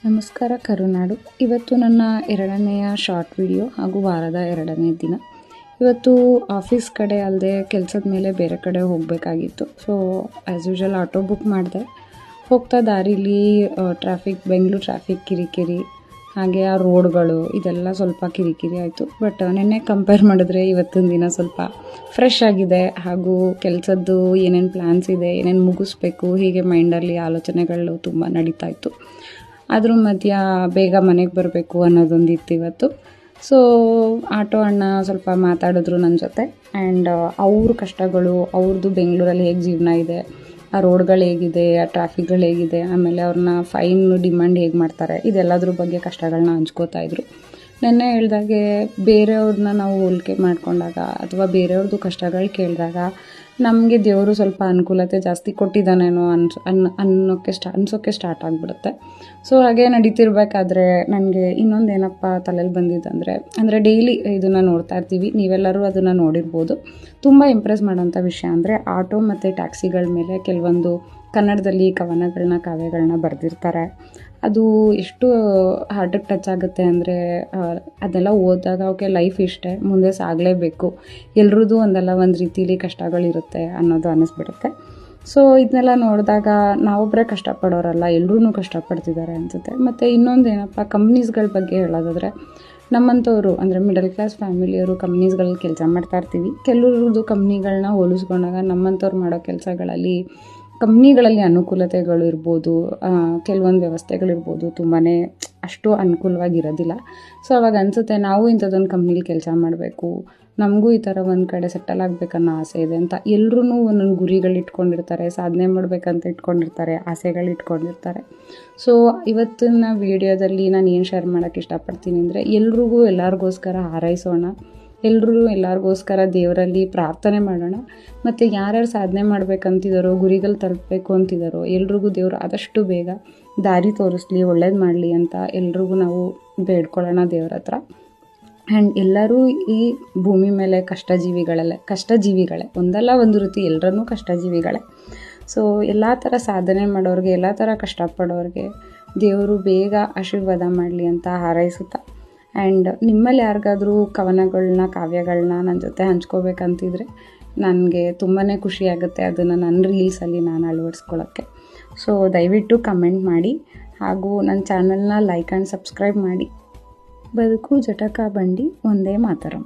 ನಮಸ್ಕಾರ ಕರುನಾಡು. ಇವತ್ತು ನನ್ನ 2ನೆಯ ಶಾರ್ಟ್ ವಿಡಿಯೋ ಹಾಗೂ ವಾರದ 2ನೇ ದಿನ. ಇವತ್ತು ಆಫೀಸ್ ಕಡೆ ಅಲ್ಲದೆ ಕೆಲಸದ ಮೇಲೆ ಬೇರೆ ಕಡೆ ಹೋಗಬೇಕಾಗಿತ್ತು. So as usual auto book ಮಾಡಿದೆ. ಹೋಗ್ತಾ ದಾರಿಲಿ ಬೆಂಗಳೂರು ಟ್ರಾಫಿಕ್ ಕಿರಿಕಿರಿ, ಹಾಗೆ ಆ ರೋಡ್ಗಳು ಇದೆಲ್ಲ ಸ್ವಲ್ಪ ಕಿರಿಕಿರಿ ಆಯಿತು. ಬಟ್ ನಿನ್ನೆ ಕಂಪೇರ್ ಮಾಡಿದ್ರೆ ಇವತ್ತಿನ ದಿನ ಸ್ವಲ್ಪ ಫ್ರೆಶ್ ಆಗಿದೆ. ಹಾಗೂ ಕೆಲಸದ್ದು ಏನೇನು ಪ್ಲ್ಯಾನ್ಸ್ ಇದೆ, ಏನೇನು ಮುಗಿಸ್ಬೇಕು, ಹೀಗೆ ಮೈಂಡಲ್ಲಿ ಆಲೋಚನೆಗಳು ತುಂಬ ನಡೀತಾ ಇತ್ತು. ಅದ್ರ ಮಧ್ಯ ಬೇಗ ಮನೆಗೆ ಬರಬೇಕು ಅನ್ನೋದೊಂದು ಇತ್ತು ಇವತ್ತು. ಸೊ ಆಟೋ ಅಣ್ಣ ಸ್ವಲ್ಪ ಮಾತಾಡಿದ್ರು ನನ್ನ ಜೊತೆ. ಆ್ಯಂಡ್ ಅವ್ರ ಕಷ್ಟಗಳು, ಅವ್ರದ್ದು ಬೆಂಗಳೂರಲ್ಲಿ ಹೇಗೆ ಜೀವನ ಇದೆ, ಆ ರೋಡ್ಗಳು ಹೇಗಿದೆ, ಆ ಟ್ರಾಫಿಕ್ಗಳು ಹೇಗಿದೆ, ಆಮೇಲೆ ಅವ್ರನ್ನ ಫೈನ್ ಡಿಮ್ಯಾಂಡ್ ಹೇಗೆ ಮಾಡ್ತಾರೆ, ಇದೆಲ್ಲದ್ರ ಬಗ್ಗೆ ಕಷ್ಟಗಳನ್ನ ಹಂಚ್ಕೋತಾ ಇದ್ರು. ನೆನ್ನೆ ಹೇಳ್ದಾಗೆ ಬೇರೆಯವ್ರನ್ನ ನಾವು ಹೋಲಿಕೆ ಮಾಡಿಕೊಂಡಾಗ ಅಥವಾ ಬೇರೆಯವ್ರದ್ದು ಕಷ್ಟಗಳು ಕೇಳಿದಾಗ ನಮಗೆ ದೇವರು ಸ್ವಲ್ಪ ಅನುಕೂಲತೆ ಜಾಸ್ತಿ ಕೊಟ್ಟಿದ್ದಾನೇನೋ ಅನ್ಸೋಕ್ಕೆ ಸ್ಟಾರ್ಟ್ ಆಗಿಬಿಡುತ್ತೆ. ಸೊ ಹಾಗೆ ನಡೀತಿರ್ಬೇಕಾದ್ರೆ ನನಗೆ ಇನ್ನೊಂದು ಏನಪ್ಪ ತಲೆಯಲ್ಲಿ ಬಂದಿದ್ದಂದರೆ ಡೈಲಿ ಇದನ್ನು ನೋಡ್ತಾ ಇರ್ತೀವಿ, ನೀವೆಲ್ಲರೂ ಅದನ್ನು ನೋಡಿರ್ಬೋದು. ತುಂಬ ಇಂಪ್ರೆಸ್ ಮಾಡೋಂಥ ವಿಷಯ ಅಂದರೆ ಆಟೋ ಮತ್ತು ಟ್ಯಾಕ್ಸಿಗಳ ಮೇಲೆ ಕೆಲವೊಂದು ಕನ್ನಡದಲ್ಲಿ ಕವನಗಳನ್ನ, ಕಾವ್ಯಗಳನ್ನ ಬರೆದಿರ್ತಾರೆ. ಅದು ಎಷ್ಟು ಹಾರ್ಟಿಗೆ ಟಚ್ ಆಗುತ್ತೆ ಅಂದರೆ ಅದೆಲ್ಲ ಓದಿದಾಗ ಓಕೆ, ಲೈಫ್ ಇಷ್ಟೇ, ಮುಂದೆ ಸಾಗಲೇಬೇಕು, ಎಲ್ರದ್ದು ಒಂದಲ್ಲ ಒಂದು ರೀತಿಲಿ ಕಷ್ಟಗಳಿರುತ್ತೆ ಅನ್ನೋದು ಅನ್ನಿಸ್ಬಿಡುತ್ತೆ. ಸೊ ಇದನ್ನೆಲ್ಲ ನೋಡಿದಾಗ ನಾವೊಬ್ಬರೇ ಕಷ್ಟಪಡೋರಲ್ಲ, ಎಲ್ಲರೂ ಕಷ್ಟಪಡ್ತಿದ್ದಾರೆ ಅನಿಸುತ್ತೆ. ಮತ್ತು ಇನ್ನೊಂದು ಏನಪ್ಪ, ಕಂಪ್ನೀಸ್ಗಳ ಬಗ್ಗೆ ಹೇಳೋದಾದರೆ ನಮ್ಮಂಥವ್ರು ಅಂದರೆ ಮಿಡಲ್ ಕ್ಲಾಸ್ ಫ್ಯಾಮಿಲಿಯವರು ಕಂಪ್ನೀಸ್ಗಳಲ್ಲಿ ಕೆಲಸ ಮಾಡ್ತಾ ಇರ್ತೀವಿ. ಕೆಲವ್ರದ್ದು ಕಂಪ್ನಿಗಳನ್ನ ಹೋಲಿಸ್ಕೊಂಡಾಗ ನಮ್ಮಂಥವ್ರು ಮಾಡೋ ಕಂಪ್ನಿಗಳಲ್ಲಿ ಅನುಕೂಲತೆಗಳು ಇರ್ಬೋದು, ಕೆಲವೊಂದು ವ್ಯವಸ್ಥೆಗಳಿರ್ಬೋದು, ತುಂಬಾ ಅಷ್ಟು ಅನುಕೂಲವಾಗಿರೋದಿಲ್ಲ. ಸೊ ಅವಾಗ ಅನಿಸುತ್ತೆ ನಾವು ಇಂಥದ್ದೊಂದು ಕಂಪ್ನೀಲಿ ಕೆಲಸ ಮಾಡಬೇಕು, ನಮಗೂ ಈ ಥರ ಒಂದು ಕಡೆ ಸೆಟಲ್ ಆಗಬೇಕನ್ನೋ ಆಸೆ ಇದೆ ಅಂತ. ಎಲ್ಲರೂ ಒಂದೊಂದು ಗುರಿಗಳು ಇಟ್ಕೊಂಡಿರ್ತಾರೆ, ಸಾಧನೆ ಮಾಡಬೇಕಂತ ಇಟ್ಕೊಂಡಿರ್ತಾರೆ, ಆಸೆಗಳು ಇಟ್ಕೊಂಡಿರ್ತಾರೆ. ಸೊ ಇವತ್ತಿನ ವೀಡಿಯೋದಲ್ಲಿ ನಾನು ಏನು ಶೇರ್ ಮಾಡೋಕ್ಕೆ ಇಷ್ಟಪಡ್ತೀನಿ ಅಂದರೆ ಎಲ್ಲರಿಗೋಸ್ಕರ ಹಾರೈಸೋಣ, ಎಲ್ಲರಿಗೋಸ್ಕರ ದೇವರಲ್ಲಿ ಪ್ರಾರ್ಥನೆ ಮಾಡೋಣ. ಮತ್ತು ಯಾರ್ಯಾರು ಸಾಧನೆ ಮಾಡಬೇಕಂತಿದ್ದಾರೋ, ಗುರಿಗಳು ತಲುಪಬೇಕು ಅಂತಿದ್ದಾರೋ, ಎಲ್ರಿಗೂ ದೇವರು ಆದಷ್ಟು ಬೇಗ ದಾರಿ ತೋರಿಸ್ಲಿ, ಒಳ್ಳೇದು ಮಾಡಲಿ ಅಂತ ಎಲ್ರಿಗೂ ನಾವು ಬೇಡ್ಕೊಳ್ಳೋಣ ದೇವ್ರ ಹತ್ರ. ಆ್ಯಂಡ್ ಎಲ್ಲರೂ ಈ ಭೂಮಿ ಮೇಲೆ ಕಷ್ಟಜೀವಿಗಳೇ, ಒಂದಲ್ಲ ಒಂದು ರೀತಿ ಎಲ್ಲರನ್ನೂ ಕಷ್ಟಜೀವಿಗಳೇ. ಸೊ ಎಲ್ಲ ಥರ ಸಾಧನೆ ಮಾಡೋರಿಗೆ, ಎಲ್ಲ ಥರ ಕಷ್ಟಪಡೋರಿಗೆ ದೇವರು ಬೇಗ ಆಶೀರ್ವಾದ ಮಾಡಲಿ ಅಂತ ಹಾರೈಸುತ್ತಾ. ಆ್ಯಂಡ್ ನಿಮ್ಮಲ್ಲಿ ಯಾರಿಗಾದರೂ ಕವನಗಳನ್ನ, ಕಾವ್ಯಗಳನ್ನ ನನ್ನ ಜೊತೆ ಹಂಚ್ಕೋಬೇಕಂತಿದ್ರೆ ನನಗೆ ತುಂಬಾ ಖುಷಿಯಾಗುತ್ತೆ ಅದನ್ನು ನನ್ನ ರೀಲ್ಸಲ್ಲಿ ನಾನು ಅಳವಡಿಸ್ಕೊಳ್ಳೋಕ್ಕೆ. ಸೊ ದಯವಿಟ್ಟು ಕಮೆಂಟ್ ಮಾಡಿ, ಹಾಗೂ ನನ್ನ ಚಾನಲ್ನ ಲೈಕ್ ಆ್ಯಂಡ್ ಸಬ್ಸ್ಕ್ರೈಬ್ ಮಾಡಿ. ಬದುಕು ಜಟಕಾ ಬಂಡಿ, ಒಂದೇ ಮಾತರಂ.